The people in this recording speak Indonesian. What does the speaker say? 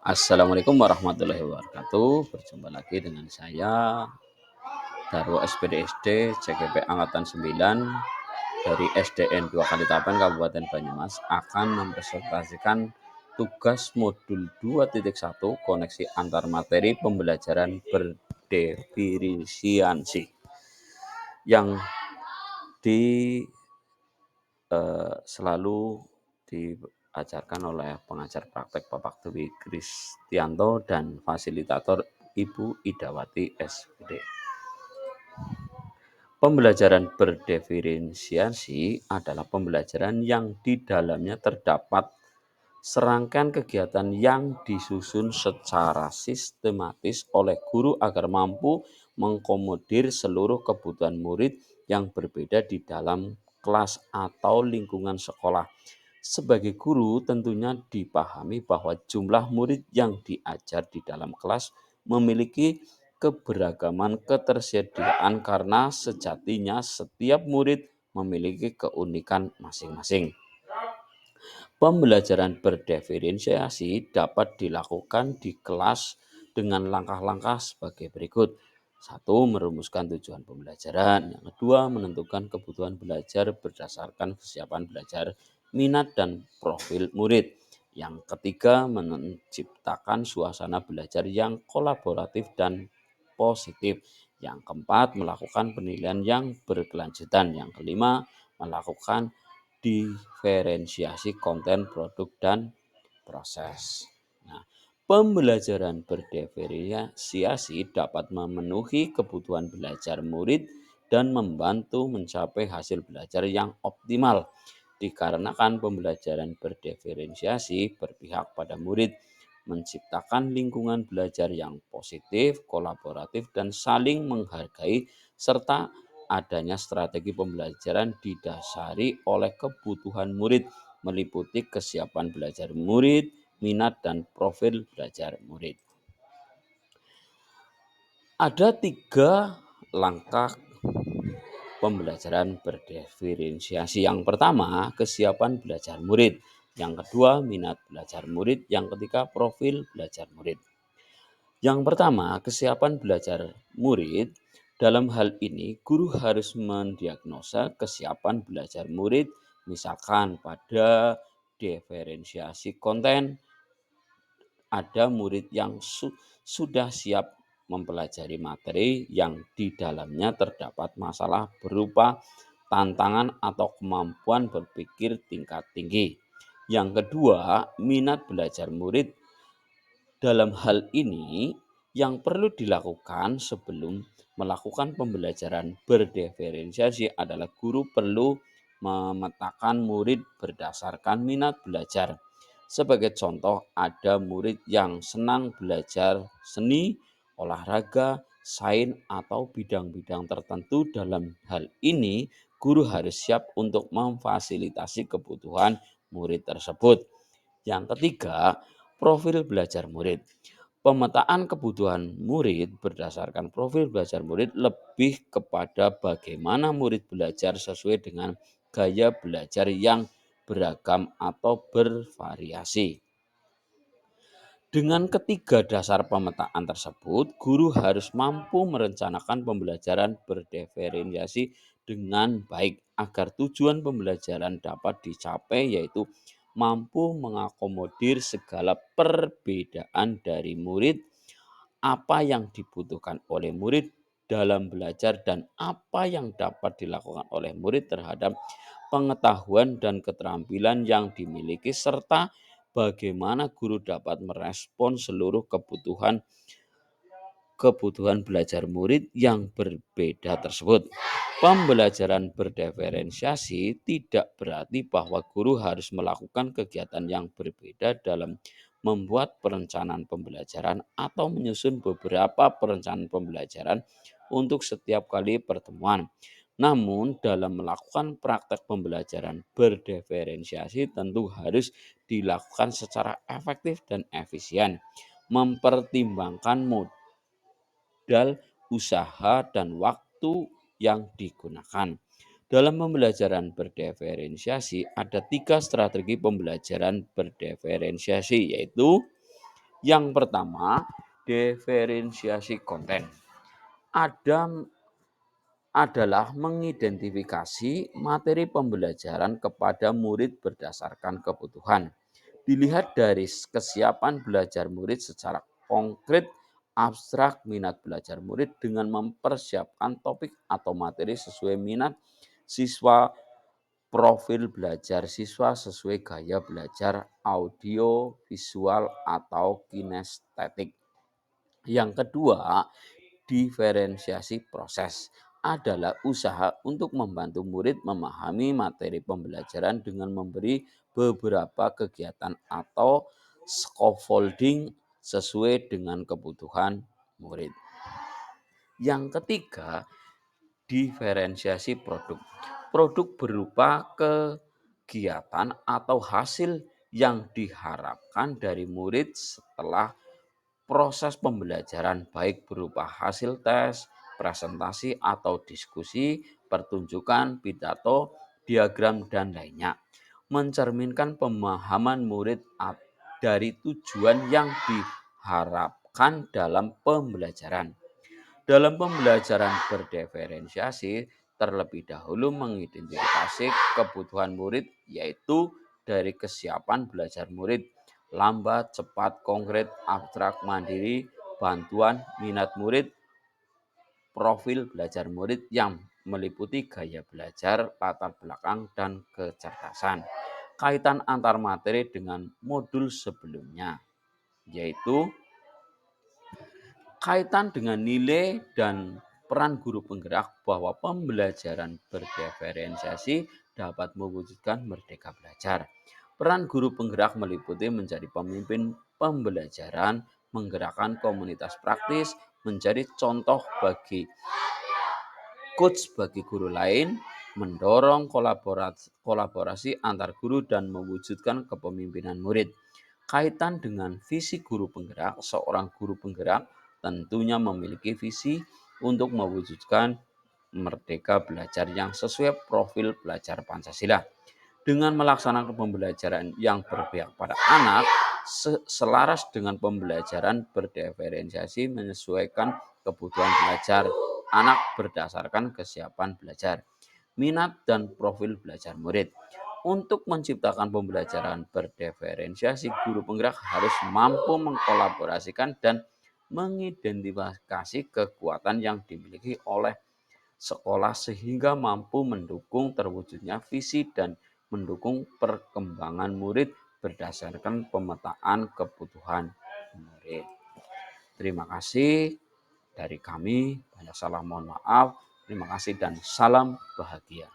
Assalamualaikum warahmatullahi wabarakatuh. Berjumpa lagi dengan saya Darwo SPDSD CGP Angkatan 9 dari SDN 2 Kalitapen Kabupaten Banyumas akan mempresentasikan tugas modul 2.1 koneksi antar materi pembelajaran berdefinisiasi yang selalu diajarkan oleh pengajar praktek Bapak Dwi Kristianto dan fasilitator Ibu Idawati SPD. Pembelajaran berdiferensiasi adalah pembelajaran yang di dalamnya terdapat serangkaian kegiatan yang disusun secara sistematis oleh guru agar mampu mengakomodir seluruh kebutuhan murid yang berbeda di dalam kelas atau lingkungan sekolah. Sebagai guru, tentunya dipahami bahwa jumlah murid yang diajar di dalam kelas memiliki keberagaman ketersediaan karena sejatinya setiap murid memiliki keunikan masing-masing. Pembelajaran berdiferensiasi dapat dilakukan di kelas dengan langkah-langkah sebagai berikut. 1. Merumuskan tujuan pembelajaran. Yang kedua, menentukan kebutuhan belajar berdasarkan kesiapan belajar, minat, dan profil murid. Yang ketiga, menciptakan suasana belajar yang kolaboratif dan positif. Yang keempat, melakukan penilaian yang berkelanjutan. Yang kelima, melakukan diferensiasi konten, produk, dan proses. Nah, pembelajaran berdiferensiasi dapat memenuhi kebutuhan belajar murid dan membantu mencapai hasil belajar yang optimal. Dikarenakan pembelajaran berdiferensiasi berpihak pada murid, menciptakan lingkungan belajar yang positif, kolaboratif, dan saling menghargai, serta adanya strategi pembelajaran didasari oleh kebutuhan murid, meliputi kesiapan belajar murid, minat, dan profil belajar murid. Ada 3 langkah pembelajaran berdiferensiasi. Yang pertama, kesiapan belajar murid. Yang kedua, minat belajar murid. Yang ketiga, profil belajar murid. Yang pertama, kesiapan belajar murid. Dalam hal ini, guru harus mendiagnosa kesiapan belajar murid, misalkan pada diferensiasi konten, ada murid yang sudah siap mempelajari materi yang di dalamnya terdapat masalah berupa tantangan atau kemampuan berpikir tingkat tinggi. Yang kedua, minat belajar murid. Dalam hal ini, yang perlu dilakukan sebelum melakukan pembelajaran berdiferensiasi adalah guru perlu memetakan murid berdasarkan minat belajar. Sebagai contoh, ada murid yang senang belajar seni, olahraga, sains, atau bidang-bidang tertentu. Dalam hal ini, guru harus siap untuk memfasilitasi kebutuhan murid tersebut. Yang ketiga, profil belajar murid. Pemetaan kebutuhan murid berdasarkan profil belajar murid lebih kepada bagaimana murid belajar sesuai dengan gaya belajar yang beragam atau bervariasi. Dengan ketiga dasar pemetaan tersebut, guru harus mampu merencanakan pembelajaran berdiferensiasi dengan baik agar tujuan pembelajaran dapat dicapai, yaitu mampu mengakomodir segala perbedaan dari murid, apa yang dibutuhkan oleh murid dalam belajar, dan apa yang dapat dilakukan oleh murid terhadap pengetahuan dan keterampilan yang dimiliki, serta bagaimana guru dapat merespon seluruh kebutuhan belajar murid yang berbeda tersebut. Pembelajaran berdiferensiasi tidak berarti bahwa guru harus melakukan kegiatan yang berbeda dalam membuat perencanaan pembelajaran atau menyusun beberapa perencanaan pembelajaran untuk setiap kali pertemuan. Namun, dalam melakukan praktek pembelajaran berdiferensiasi tentu harus dilakukan secara efektif dan efisien, mempertimbangkan modal, usaha, dan waktu yang digunakan. Dalam pembelajaran berdiferensiasi, ada 3 strategi pembelajaran berdiferensiasi, yaitu yang pertama, diferensiasi konten. Ada adalah mengidentifikasi materi pembelajaran kepada murid berdasarkan kebutuhan. Dilihat dari kesiapan belajar murid secara konkret, abstrak, minat belajar murid dengan mempersiapkan topik atau materi sesuai minat siswa, profil belajar siswa sesuai gaya belajar audio, visual, atau kinestetik. Yang kedua, diferensiasi proses adalah usaha untuk membantu murid memahami materi pembelajaran dengan memberi beberapa kegiatan atau scaffolding sesuai dengan kebutuhan murid. Yang ketiga, diferensiasi produk. Produk berupa kegiatan atau hasil yang diharapkan dari murid setelah proses pembelajaran, baik berupa hasil tes, presentasi atau diskusi, pertunjukan, pidato, diagram, dan lainnya. Mencerminkan pemahaman murid dari tujuan yang diharapkan dalam pembelajaran. Dalam pembelajaran berdiferensiasi, terlebih dahulu mengidentifikasi kebutuhan murid, yaitu dari kesiapan belajar murid, lambat, cepat, konkret, abstrak, mandiri, bantuan, minat murid, profil belajar murid yang meliputi gaya belajar, latar belakang, dan kecerdasan. Kaitan antar materi dengan modul sebelumnya, yaitu kaitan dengan nilai dan peran guru penggerak bahwa pembelajaran berdiferensiasi dapat mewujudkan merdeka belajar. Peran guru penggerak meliputi menjadi pemimpin pembelajaran, menggerakkan komunitas praktis, menjadi contoh bagi coach bagi guru lain, mendorong kolaborasi antar guru dan mewujudkan kepemimpinan murid. Kaitan dengan visi guru penggerak, seorang guru penggerak tentunya memiliki visi untuk mewujudkan merdeka belajar yang sesuai profil belajar Pancasila. Dengan melaksanakan pembelajaran yang berpihak pada anak, selaras dengan pembelajaran berdiferensiasi menyesuaikan kebutuhan belajar anak berdasarkan kesiapan belajar, minat, dan profil belajar murid. Untuk menciptakan pembelajaran berdiferensiasi, guru penggerak harus mampu mengkolaborasikan dan mengidentifikasi kekuatan yang dimiliki oleh sekolah sehingga mampu mendukung terwujudnya visi dan mendukung perkembangan murid berdasarkan pemetaan kebutuhan murid. Terima kasih dari kami. Banyak salah mohon maaf. Terima kasih dan salam bahagia.